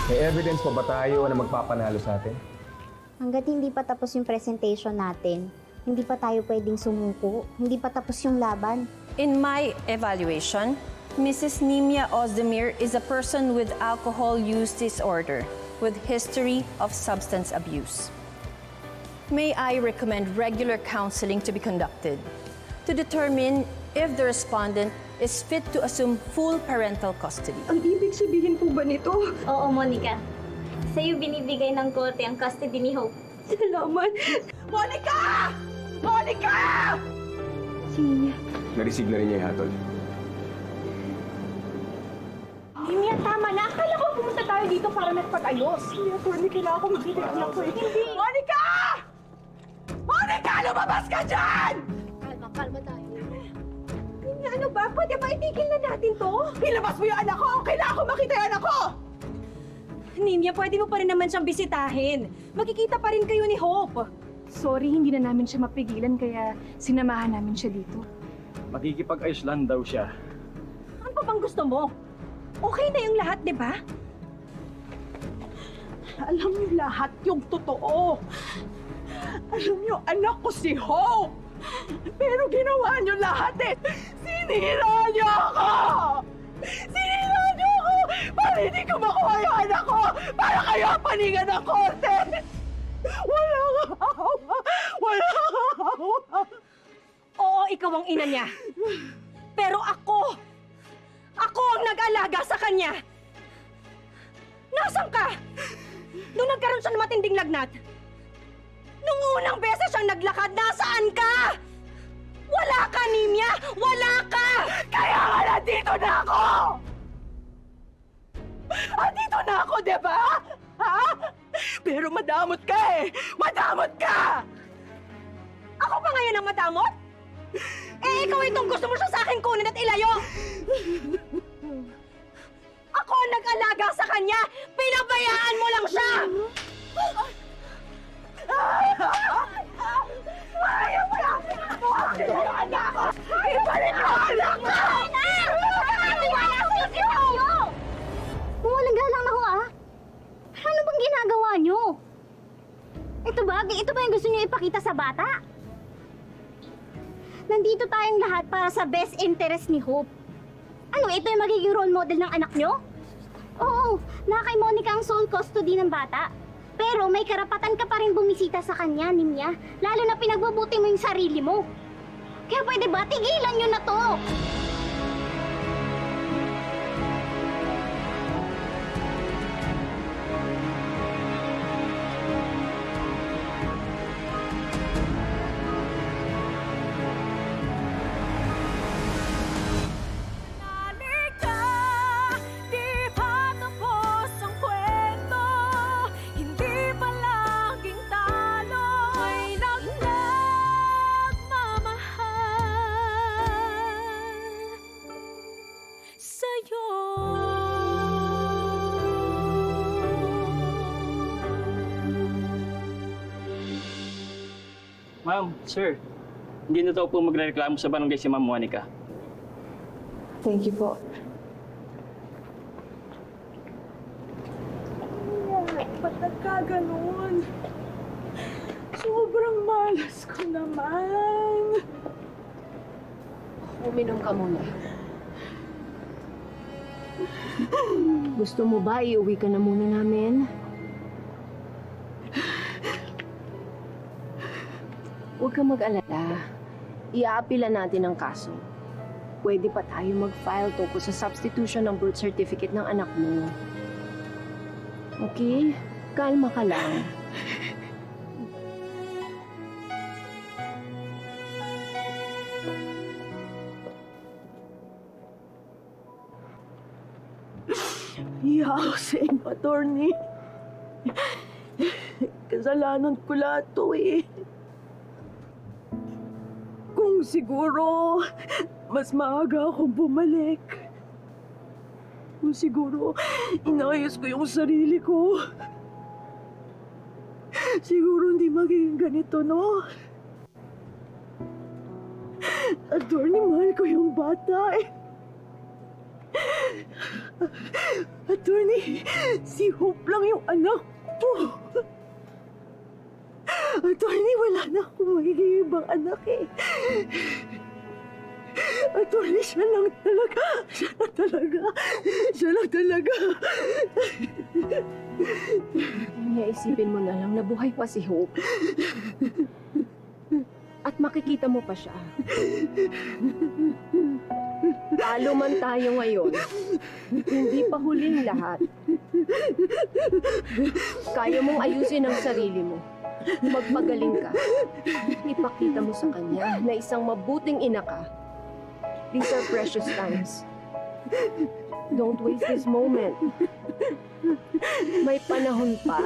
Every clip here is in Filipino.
May evidence pa ba tayo na magpapanalo sa atin? Hanggat hindi pa tapos yung presentation natin, hindi pa tayo pwedeng sumuko, hindi pa tapos yung laban. In my evaluation, Mrs. Nimia Ozdemir is a person with alcohol use disorder with history of substance abuse. May I recommend regular counseling to be conducted to determine if the respondent is fit to assume full parental custody. Ang ibig sabihin po ba nito? Oo, Monica. Sa'yo binibigay ng korte ang custody ni Hope. Salamat. Monica! Monica! Sige. Na-receive na rin niya yung hatol. Mimia, tama na. Akala ko pumunta tayo dito para magpag-ayos. Hindi, attorney, kailangan ko makita yung anak ko eh. Hindi! Monica! Monica! Lumabas ka dyan! Kalma tayo. Mimia, ano ba? Pwede ba itigil na natin to? Ilabas mo yung anak ko! Kailangan ko makita yung anak ko! Nimia, pwede mo pa rin naman siyang bisitahin. Magkikita pa rin kayo ni Hope. Sorry, hindi na namin siya mapigilan kaya sinamahan namin siya dito. Makikipag-ayos lang daw siya. Ano pa bang gusto mo? Okay na yung lahat, di ba? Alam niyo lahat yung totoo. Alam niyo, anak ko si Hope. Pero ginawa niyo lahat eh. Sinira niyo ako! Sinira niyo ako! Para hindi ko makuha yung anak ko! Para kayo ang paningan ng korte! Walang awa! Walang awa! Oo, ikaw ang ina niya. Pero ako ang nag-alaga sa kanya. Nasaan ka? Nung nagkaroon siya ng matinding lagnat. Nung unang beses siyang naglakad, nasaan ka? Wala ka, Nimia! Wala ka! Kaya nga nandito na ako! Andito na ako, di ba? Ha? Pero madamot ka eh! Madamot ka! Ako pa ngayon ang madamot? Eh, ikaw itong gusto mo siya sa akin kunin at ilayo! Ako ang nag-alaga sa kanya! Pinabayaan mo lang siya! Ayaw mo lang! Yung anak ko! Ibalik mo ang anak ko! Wala ko kayo! Walang galang na ho ah. Pero ano bang ginagawa nyo? Ito ba yung gusto nyo ipakita sa bata? Nandito tayong lahat para sa best interest ni Hope. Ano, ito yung magiging role model ng anak nyo? Oo, na kay Monica ang sole custody ng bata. Pero may karapatan ka pa rin bumisita sa kanya, Nimia. Lalo na pinagbubuti mo yung sarili mo. Kaya pwede ba, tigilan nyo na to? Ma'am, sir, hindi na daw po magreklamo sa barangay si Ma'am Monica. Thank you po. Ba't nagkaganon? Sobrang malas ko naman. Uminom ka muna. Gusto mo ba iuwi ka na muna namin? Huwag kang mag-alala. Iaapila natin ang kaso. Pwede pa tayo mag-file tungkol sa substitution ng birth certificate ng anak mo. Okay? Kalma ka lang. Hiya ako sa inyo, attorney. Kasalanan ko lahat to eh. Kung siguro, mas maaga akong bumalik. Kung siguro, inayos ko yung sarili ko. Siguro hindi magiging ganito, no? Attorney, mahal ko yung bata eh. Attorney, si Hope lang yung anak ko. Attorney, wala na akong magiging ibang anak eh. Attorney, siya lang talaga. Niya, isipin mo na lang na buhay pa si Hope. At makikita mo pa siya. Talo man tayo ngayon, hindi pa huling lahat. Kaya mong ayusin ang sarili mo. Magpagaling ka. Ipakita mo sa kanya na isang mabuting ina ka. These are precious times. Don't waste this moment. May panahon pa.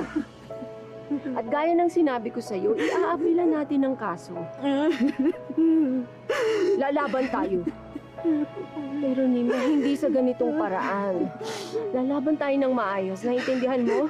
At gaya ng sinabi ko sa'yo, iaapila natin ang kaso. Lalaban tayo. Pero Nima, hindi sa ganitong paraan. Lalaban tayo ng maayos. Naintindihan mo?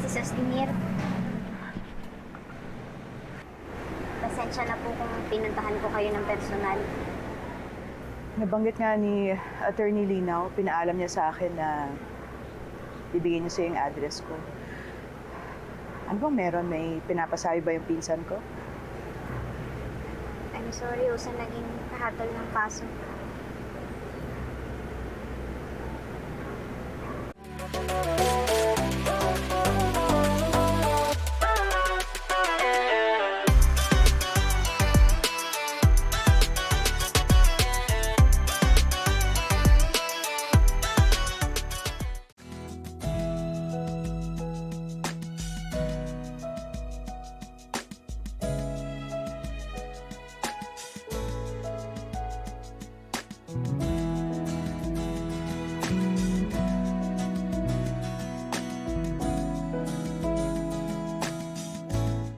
Mrs. Ostimir, pasensya na po kung pinuntahan ko kayo ng personal. Nabanggit nga ni Attorney Linaw, pinaalam niya sa akin na bibigyan niya sa'yo yung address ko. Ano bang meron? May pinapasabi ba yung pinsan ko? I'm sorry sa naging kahatol ng kaso.